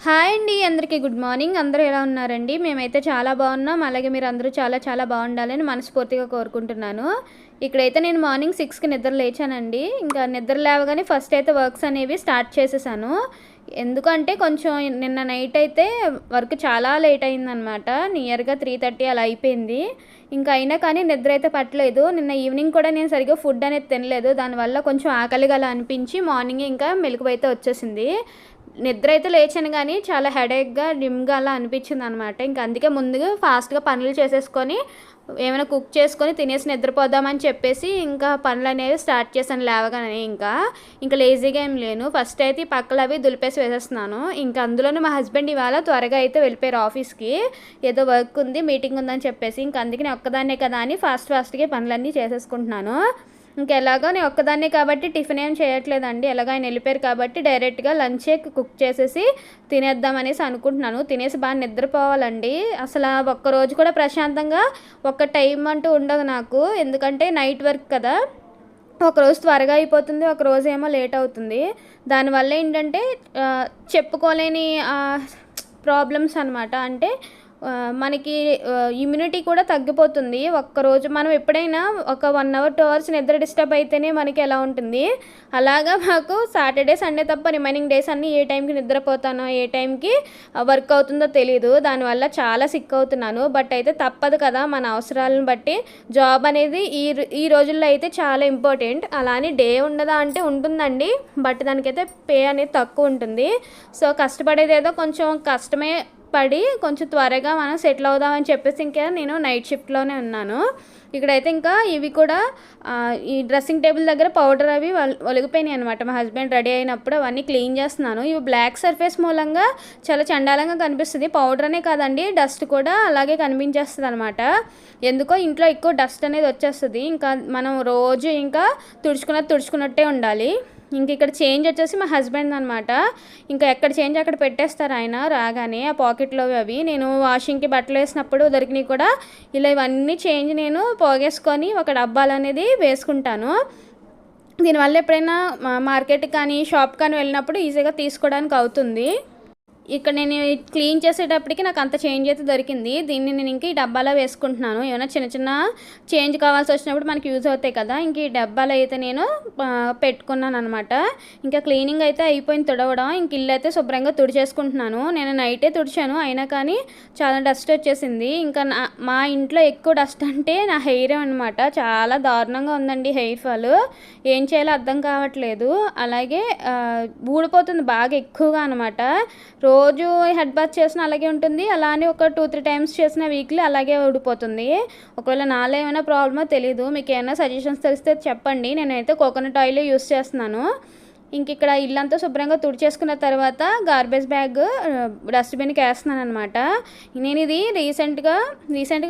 Hi అండి అందరికీ good morning. అందరూ ఎలా ఉన్నారండి? మేమైతే చాలా బాగున్నాం. అలాగే మీరు అందరూ చాలా చాలా బాగుండాలని మనస్ఫూర్తిగా కోరుకుంటున్నాను. ఇక్కడైతే నేను మార్నింగ్ 6కి నిద్ర లేచానండి. ఇంకా నిద్ర లేవగానే ఫస్ట్ అయితే వర్క్స్ అనేవి స్టార్ట్ చేసేసాను. ఎందుకంటే కొంచెం నిన్న నైట్ అయితే వర్క్ చాలా లేట్ అయిందనమాట. నియర్గా 3:30 అలా అయిపోయింది. ఇంకా అయినా కానీ నిద్ర అయితే పట్టలేదు. నిన్న ఈవినింగ్ కూడా నేను సరిగ్గా ఫుడ్ అనేది తినలేదు. దానివల్ల కొంచెం ఆకలిగా అలా అనిపించి మార్నింగే ఇంకా మెలకువ అయితే వచ్చేసింది. నిద్ర అయితే లేచాను కానీ చాలా హెడేక్గా డిమ్గా అలా అనిపించింది అనమాట. ఇంకా అందుకే ముందుగా ఫాస్ట్గా పనులు చేసేసుకొని ఏమైనా కుక్ చేసుకొని తినేసి నిద్రపోదామని చెప్పేసి ఇంకా పనులు అనేవి స్టార్ట్ చేశాను లేవగానే. ఇంకా లేజీగా ఏం లేను. ఫస్ట్ అయితే ఈ పక్కలు అవి దులిపేసి వేసేస్తున్నాను. ఇంకా అందులోనే మా హస్బెండ్ ఇవాళ త్వరగా అయితే వెళ్ళిపోయారు ఆఫీస్కి. ఏదో వర్క్ ఉంది, మీటింగ్ ఉందని చెప్పేసి. ఇంకా అందుకే నేను ఒక్కదాన్నే కదా అని ఫాస్ట్గా పనులన్నీ చేసేసుకుంటున్నాను. ఇంకెలాగో నేను ఒక్కదాన్నే కాబట్టి టిఫిన్ ఏం చేయట్లేదండి. ఎలాగో ఆయన వెళ్ళిపోయారు కాబట్టి డైరెక్ట్గా లంచే కుక్ చేసేసి తినేద్దామనేసి అనుకుంటున్నాను. తినేసి బాగా నిద్రపోవాలండి. అసలు ఒక్కరోజు కూడా ప్రశాంతంగా ఒక టైం అంటూ ఉండదు నాకు. ఎందుకంటే నైట్ వర్క్ కదా, ఒకరోజు త్వరగా అయిపోతుంది, ఒకరోజు ఏమో లేట్ అవుతుంది. దానివల్ల ఏంటంటే చెప్పుకోలేని ప్రాబ్లమ్స్ అనమాట. అంటే మనకి ఇమ్యూనిటీ కూడా తగ్గిపోతుంది. ఒక్కరోజు మనం ఎప్పుడైనా ఒక 1 అవర్ 2 అవర్స్ నిద్ర డిస్టర్బ్ అయితేనే మనకి ఎలా ఉంటుంది, అలాగా మాకు సాటర్డే సండే తప్ప రిమైనింగ్ డేస్ అన్నీ ఏ టైంకి నిద్రపోతానో ఏ టైంకి వర్క్ అవుతుందో తెలియదు. దానివల్ల చాలా సిక్ అవుతున్నాను. బట్ అయితే తప్పదు కదా, మన అవసరాలను బట్టి జాబ్ అనేది ఈ రోజుల్లో అయితే చాలా ఇంపార్టెంట్. అలా అని డే ఉండదా అంటే ఉంటుందండి, బట్ దానికైతే పే అనేది తక్కువ ఉంటుంది. సో కష్టపడేదేదో కొంచెం కష్టమే పడి కొంచెం త్వరగా మనం సెటిల్ అవుదామని చెప్పేసి ఇంకా నేను నైట్ షిఫ్ట్లోనే ఉన్నాను. ఇక్కడైతే ఇంకా ఇవి కూడా ఈ డ్రెస్సింగ్ టేబుల్ దగ్గర పౌడర్ అవి ఒలిగిపోయినాయి అనమాట. మా హస్బెండ్ రెడీ అయినప్పుడు అవన్నీ క్లీన్ చేస్తున్నాను. ఇవి బ్లాక్ సర్ఫేస్ మూలంగా చాలా చండాలంగా కనిపిస్తుంది. పౌడర్ అనే కాదండి, డస్ట్ కూడా అలాగే కనిపించేస్తుంది అనమాట. ఎందుకో ఇంట్లో ఎక్కువ డస్ట్ అనేది వచ్చేస్తుంది. ఇంకా మనం రోజు ఇంకా తుడుచుకున్నట్టే ఉండాలి. ఇంక ఇక్కడ చేంజ్ వచ్చేసి మా హస్బెండ్ అనమాట. ఇంకా ఎక్కడ చేంజ్ అక్కడ పెట్టేస్తారు ఆయన రాగానే. ఆ పాకెట్లో అవి నేను వాషింగ్కి బట్టలు వేసినప్పుడు దొరికినవి కూడా ఇలా ఇవన్నీ చేంజ్ నేను పోగేసుకొని ఒక డబ్బాలు అనేది వేసుకుంటాను. దీనివల్ల ఎప్పుడైనా మార్కెట్కి కానీ షాప్ కానీ వెళ్ళినప్పుడు ఈజీగా తీసుకోవడానికి అవుతుంది. ఇక్కడ నేను క్లీన్ చేసేటప్పటికి నాకు అంత చేంజ్ అయితే దొరికింది. దీన్ని నేను ఇంకా ఈ డబ్బాలో వేసుకుంటున్నాను. ఏమైనా చిన్న చిన్న చేంజ్ కావాల్సి వచ్చినప్పుడు మనకి యూజ్ అవుతాయి కదా. ఇంక ఈ డబ్బాలో అయితే నేను పెట్టుకున్నాను అనమాట. ఇంకా క్లీనింగ్ అయితే అయిపోయింది తుడవడం. ఇంక ఇల్లు అయితే శుభ్రంగా తుడిచేసుకుంటున్నాను. నేను నైటే తుడిచాను, అయినా కానీ చాలా డస్ట్ వచ్చేసింది. ఇంకా మా ఇంట్లో ఎక్కువ డస్ట్ అంటే నా హెయిర్ అనమాట. చాలా దారుణంగా ఉందండి హెయిర్ ఫాల్. ఏం చేయాలో అర్థం కావట్లేదు. అలాగే ఊడిపోతుంది బాగా ఎక్కువగా అనమాట. రోజు హెడ్ బాత్ చేసిన అలాగే ఉంటుంది, అలానే ఒక 2-3 టైమ్స్ చేసిన వీక్లీ అలాగే ఊడిపోతుంది. ఒకవేళ నాలో ఏమైనా ప్రాబ్లమో తెలీదు. మీకు ఏమైనా సజెషన్స్ తెలిస్తే చెప్పండి. నేనైతే కోకోనట్ ఆయిల్ యూస్ చేస్తున్నాను. ఇంక ఇక్కడ ఇల్లంతా శుభ్రంగా తుడిచేసుకున్న తర్వాత గార్బేజ్ బ్యాగ్ డస్ట్బిన్కి వేస్తున్నాను అనమాట. నేను ఇది రీసెంట్గా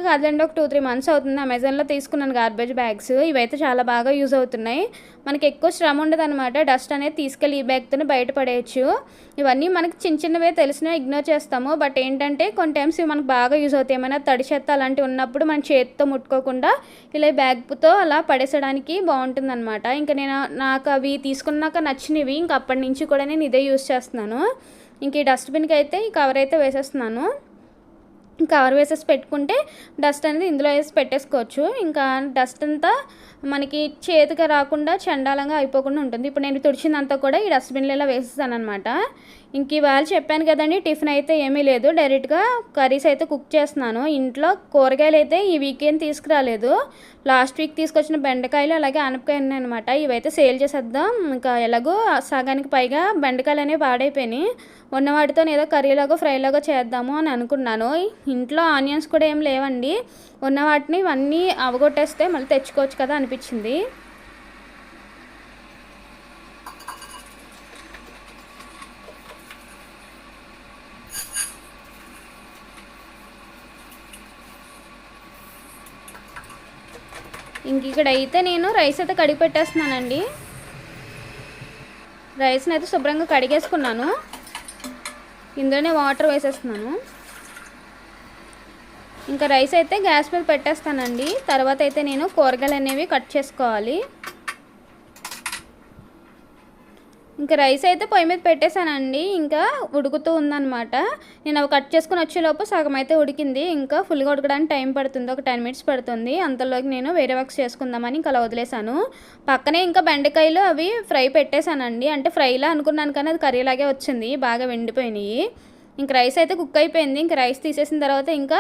కాదండి, ఒక 2-3 మంత్స్ అవుతుంది. అమెజాన్లో తీసుకున్నాను గార్బేజ్ బ్యాగ్స్. ఇవైతే చాలా బాగా యూజ్ అవుతున్నాయి. మనకి ఎక్కువ శ్రమ ఉండదు అనమాట. డస్ట్ అనేది తీసుకెళ్ళి ఈ బ్యాగ్తో బయటపడేయచ్చు. ఇవన్నీ మనకి చిన్న చిన్నవే తెలిసినా ఇగ్నోర్ చేస్తాము. బట్ ఏంటంటే కొన్ని టైమ్స్ ఇవి మనకు బాగా యూజ్ అవుతాయి. ఏమైనా తడి చెత్త అలాంటివి ఉన్నప్పుడు మన చేతితో ముట్టుకోకుండా ఇలా బ్యాగ్తో అలా పడేసడానికి బాగుంటుంది అనమాట. ఇంకా నాకు అవి తీసుకున్నాక నచ్చినవి. ఇంక అప్పటి నుంచి కూడా నేను ఇదే యూజ్ చేస్తున్నాను. ఇంక ఈ డస్ట్బిన్కి అయితే ఈ కవర్ అయితే వేసేస్తున్నాను. కవర్ వేసేసి పెట్టుకుంటే డస్ట్ అనేది ఇందులో వేసి పెట్టేసుకోవచ్చు. ఇంకా డస్ట్ అంతా మనకి చేతికి రాకుండా చండాలంగా అయిపోకుండా ఉంటుంది. ఇప్పుడు నేను తుడిచిందంతా కూడా ఈ డస్ట్బిన్లో ఇలా వేసేస్తాను అనమాట. ఇంక ఇవాళ చెప్పాను కదండి, టిఫిన్ అయితే ఏమీ లేదు, డైరెక్ట్గా కర్రీస్ అయితే కుక్ చేస్తున్నాను. ఇంట్లో కూరగాయలు అయితే ఈ వీకెండ్ తీసుకురాలేదు. లాస్ట్ వీక్ తీసుకొచ్చిన బెండకాయలు అలాగే ఆనపకాయ ఉన్నాయి అనమాట. ఇవైతే సేల్ చేసేద్దాం. ఇంకా ఎలాగో సగానికి పైగా బెండకాయలు అనేవి పాడైపోయినాయి. ఉన్న వాటితో ఏదో కర్రీలాగో ఫ్రైలాగో చేద్దాము అని అనుకున్నాను. ఇంట్లో ఆనియన్స్ కూడా ఏం లేవండి. ఉన్న వాటిని ఇవన్నీ అవగొట్టేస్తే మళ్ళీ తెచ్చుకోవచ్చు కదా అనిపించింది. ఇంక ఇక్కడ అయితే నేను రైస్ అయితే కడిగి పెట్టేస్తున్నానండి. రైస్ని అయితే శుభ్రంగా కడిగేసుకున్నాను. ఇందులోనే వాటర్ వేసేస్తున్నాను. ఇంకా రైస్ అయితే గ్యాస్ మీద పెట్టేస్తానండి. తర్వాత అయితే నేను కూరగాయలు అనేవి కట్ చేసుకోవాలి. ఇంకా రైస్ అయితే పొయ్యి మీద పెట్టేశానండి. ఇంకా ఉడుకుతూ ఉందనమాట. నేను అవి కట్ చేసుకొని వచ్చేలోపు సగం అయితే ఉడికింది. ఇంకా ఫుల్గా ఉడకడానికి టైం పడుతుంది, ఒక 10 మినిట్స్ పడుతుంది. అంతలోకి నేను వేరే వర్క్స్ చేసుకుందామని ఇంకా అలా వదిలేశాను. పక్కనే ఇంకా బెండకాయలు అవి ఫ్రై పెట్టేశానండి. అంటే ఫ్రైలా అనుకున్నాను కానీ అది కర్రీలాగే వచ్చింది, బాగా వెండిపోయినాయి. ఇంక రైస్ అయితే కుక్ అయిపోయింది. ఇంక రైస్ తీసేసిన తర్వాత ఇంకా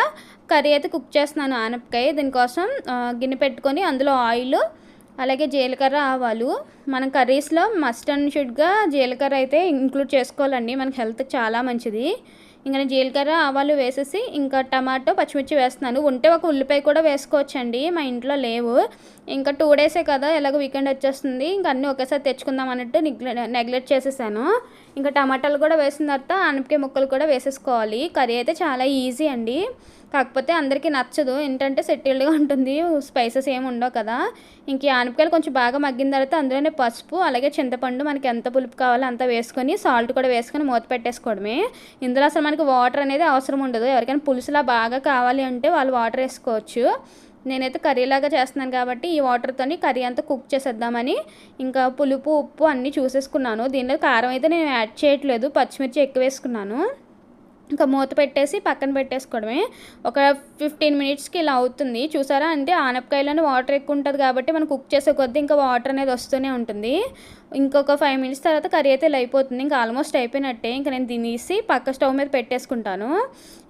కర్రీ అయితే కుక్ చేస్తున్నాను, ఆనపకాయ. దీనికోసం గిన్నె పెట్టుకొని అందులో ఆయిల్ అలాగే జీలకర్ర, ఆవాలు. మనం కర్రీస్లో మస్ట్ అండ్ షుడ్గా జీలకర్ర అయితే ఇంక్లూడ్ చేసుకోవాలండి, మనకి హెల్త్కి చాలా మంచిది. ఇంకా నేను జీలకర్ర, ఆవాలు వేసేసి ఇంకా టమాటో, పచ్చిమిర్చి వేస్తున్నాను. ఉంటే ఒక ఉల్లిపాయ కూడా వేసుకోవచ్చండి, మా ఇంట్లో లేవు. ఇంకా 2 డేసే కదా, ఎలాగో వీకెండ్ వచ్చేస్తుంది, ఇంకా అన్నీ ఒకేసారి తెచ్చుకుందాం అన్నట్టు నెగ్లెక్ట్ చేసేసాను. ఇంకా టమాటాలు కూడా వేసిన తర్వాత ఆనపకాయ ముక్కలు కూడా వేసేసుకోవాలి. కర్రీ అయితే చాలా ఈజీ అండి, కాకపోతే అందరికీ నచ్చదు. ఏంటంటే సెటిల్డ్గా ఉంటుంది, స్పైసెస్ ఏమి ఉండవు కదా. ఇంక ఈ ఆనపకాయలు కొంచెం బాగా మగ్గిన తర్వాత అందులోనే పసుపు అలాగే చింతపండు, మనకి ఎంత పులుపు కావాలో అంత వేసుకొని సాల్ట్ కూడా వేసుకొని మూత పెట్టేసుకోవడమే. ఇందులో అసలు మనకి వాటర్ అనేది అవసరం ఉండదు. ఎవరికైనా పులుసులా బాగా కావాలి అంటే వాళ్ళు వాటర్ వేసుకోవచ్చు. నేనైతే కర్రీలాగా చేస్తున్నాను కాబట్టి ఈ వాటర్తో కర్రీ అంతా కుక్ చేసేద్దామని ఇంకా పులుపు, ఉప్పు అన్నీ చూసేసుకున్నాను. దీనిలో కారం అయితే నేను యాడ్ చేయట్లేదు, పచ్చిమిర్చి ఎక్కువ వేసుకున్నాను. ఇంకా మూత పెట్టేసి పక్కన పెట్టేసుకోవడమే. ఒక 15 మినిట్స్కి ఇలా అవుతుంది, చూసారా. అంటే ఆనపకాయలోనే వాటర్ ఎక్కువ ఉంటుంది కాబట్టి మనం కుక్ చేసే కొద్దీ ఇంకా వాటర్ అనేది వస్తూనే ఉంటుంది. ఇంకొక 5 మినిట్స్ తర్వాత కర్రీ అయితే ఇలా అయిపోతుంది, ఇంకా ఆల్మోస్ట్ అయిపోయినట్టే. ఇంకా నేను తినేసి పక్క స్టవ్ మీద పెట్టేసుకుంటాను.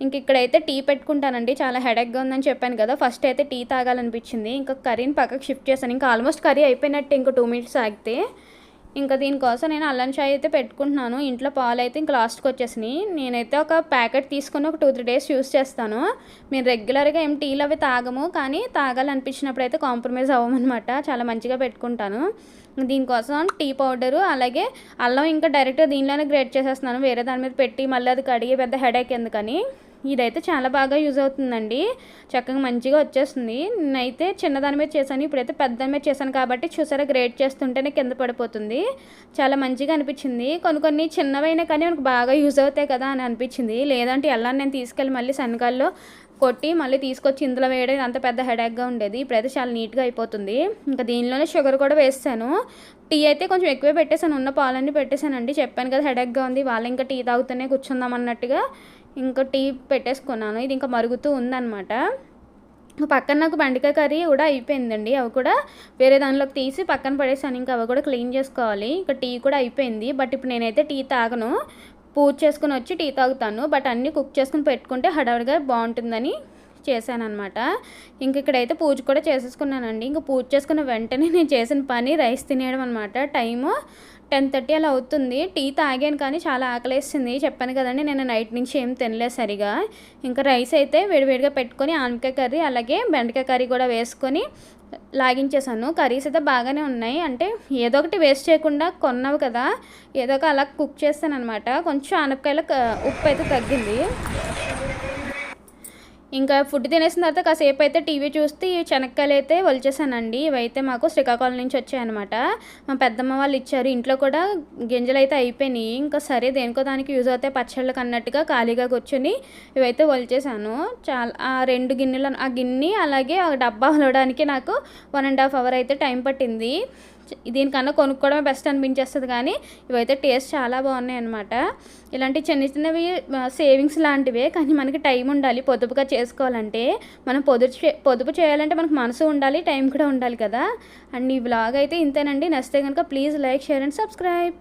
ఇంక ఇక్కడైతే టీ పెట్టుకుంటానండి, చాలా హెడేక్గా ఉందని చెప్పాను కదా. ఫస్ట్ అయితే టీ తాగాలనిపించింది, ఇంకా కర్రీని పక్కకు షిఫ్ట్ చేశాను. ఇంకా ఆల్మోస్ట్ కర్రీ అయిపోయినట్టే, ఇంకో 2 మినిట్స్ ఆగితే. ఇంకా దీనికోసం నేను అల్లం చాయ్ అయితే పెట్టుకుంటున్నాను. ఇంట్లో పాలు అయితే ఇంకా లాస్ట్కి వచ్చేసినాయి. నేనైతే ఒక ప్యాకెట్ తీసుకొని ఒక 2-3 డేస్ యూస్ చేస్తాను. మేము రెగ్యులర్గా ఏం టీలు అవి తాగము, కానీ తాగాలనిపించినప్పుడు అయితే కాంప్రమైజ్ అవ్వమన్నమాట, చాలా మంచిగా పెట్టుకుంటాను. దీనికోసం టీ పౌడరు అలాగే అల్లం ఇంకా డైరెక్ట్గా దీనిలోనే గ్రేట్ చేసేస్తున్నాను, వేరే దాని మీద పెట్టి మళ్ళీ అది కడిగి పెద్ద హెడేక్ ఎందుకని. ఇదైతే చాలా బాగా యూజ్ అవుతుందండి, చక్కగా మంచిగా వచ్చేస్తుంది. నేనైతే చిన్నదాని మీద చేశాను, ఇప్పుడైతే పెద్ద మీద చేశాను కాబట్టి చూసారా, గ్రేట్ చేస్తుంటేనే కింద పడిపోతుంది. చాలా మంచిగా అనిపించింది. కొన్ని చిన్నవైనా కానీ మనకు బాగా యూజ్ అవుతాయి కదా అని అనిపించింది. లేదంటే ఎలా నేను తీసుకెళ్ళి మళ్ళీ సన్నకాల్లో కొట్టి మళ్ళీ తీసుకొచ్చి ఇందులో వేయడం అంత పెద్ద హెడేక్గా ఉండేది. ఇప్పుడైతే చాలా నీట్గా అయిపోతుంది. ఇంకా దీనిలోనే షుగర్ కూడా వేస్తాను. టీ అయితే కొంచెం ఎక్కువే పెట్టేశాను, ఉన్న పాలన్నీ పెట్టేశానండి. చెప్పాను కదా హెడేక్గా ఉంది, వాళ్ళు ఇంకా టీ తాగుతూనే కూర్చుందాం అన్నట్టుగా ఇంకా టీ పెట్టేసుకున్నాను. ఇది ఇంకా మరుగుతూ ఉందన్నమాట. పక్కన నాకు బెండకాయ కర్రీ కూడా అయిపోయిందండి, అవి కూడా వేరే దానిలోకి తీసి పక్కన పడేసాను. ఇంకా అవి కూడా క్లీన్ చేసుకోవాలి. ఇంకా టీ కూడా అయిపోయింది, బట్ ఇప్పుడు నేనైతే టీ తాగను, పూజ చేసుకుని వచ్చి టీ తాగుతాను. బట్ అన్నీ కుక్ చేసుకుని పెట్టుకుంటే హడావిడిగా బాగుంటుందని చేశానమాట. ఇంక ఇక్కడైతే పూజ కూడా చేసేసుకున్నానండి. ఇంక పూజ చేసుకున్న వెంటనే నేను చేసిన పని రైస్ తినేయడం అనమాట. టైము 10:30 అలా అవుతుంది. టీ తాగాను కానీ చాలా ఆకలేస్తుంది, చెప్పాను కదండి నేను నైట్ నుంచి ఏం తినలేదు సరిగా. ఇంకా రైస్ అయితే వేడివేడిగా పెట్టుకొని ఆనపకాయ కర్రీ అలాగే బెండకాయ కర్రీ కూడా వేసుకొని లాగించేసాను. కర్రీస్ అయితే బాగానే ఉన్నాయి, అంటే ఏదో ఒకటి వేస్ట్ చేయకుండా కొన్నావు కదా, ఏదో ఒక అలా కుక్ చేస్తాను అనమాట. కొంచెం ఆనపకాయలో ఉప్పు అయితే తగ్గింది. ఇంకా ఫుడ్ తినేసిన తర్వాత కాసేపు అయితే టీవీ చూస్తే ఈ శనక్కాయలు అయితే ఒలిచేసానండి. ఇవైతే మాకు శ్రీకాకుళం నుంచి వచ్చాయన్నమాట, మా పెద్దమ్మ వాళ్ళు ఇచ్చారు. ఇంట్లో కూడా గింజలు అయితే అయిపోయినాయి. ఇంకా సరే దేనికో దానికి యూజ్ అవుతాయి పచ్చళ్ళకి అన్నట్టుగా ఖాళీగా కూర్చొని ఇవైతే ఒలిచేసాను. చాలా 2 గిన్నెలు, ఆ గిన్నె అలాగే ఆ డబ్బా ఒలవడానికి నాకు 1.5 అవర్ అయితే టైం పట్టింది. దీనికన్నా కొనుక్కోవడమే బెస్ట్ అనిపించేస్తుంది, కానీ ఇవైతే టేస్ట్ చాలా బాగున్నాయి అన్నమాట. ఇలాంటి చిన్న చిన్నవి సేవింగ్స్ లాంటివే, కానీ మనకి టైం ఉండాలి పొదుపుగా చేసుకోవాలంటే. మనం పొదుపు చేయాలంటే మనకు మనసు ఉండాలి, టైం కూడా ఉండాలి కదా. అండ్ ఈ వ్లాగ్ అయితే ఇంతేనండి. నచ్చితే కనుక please like, share and subscribe.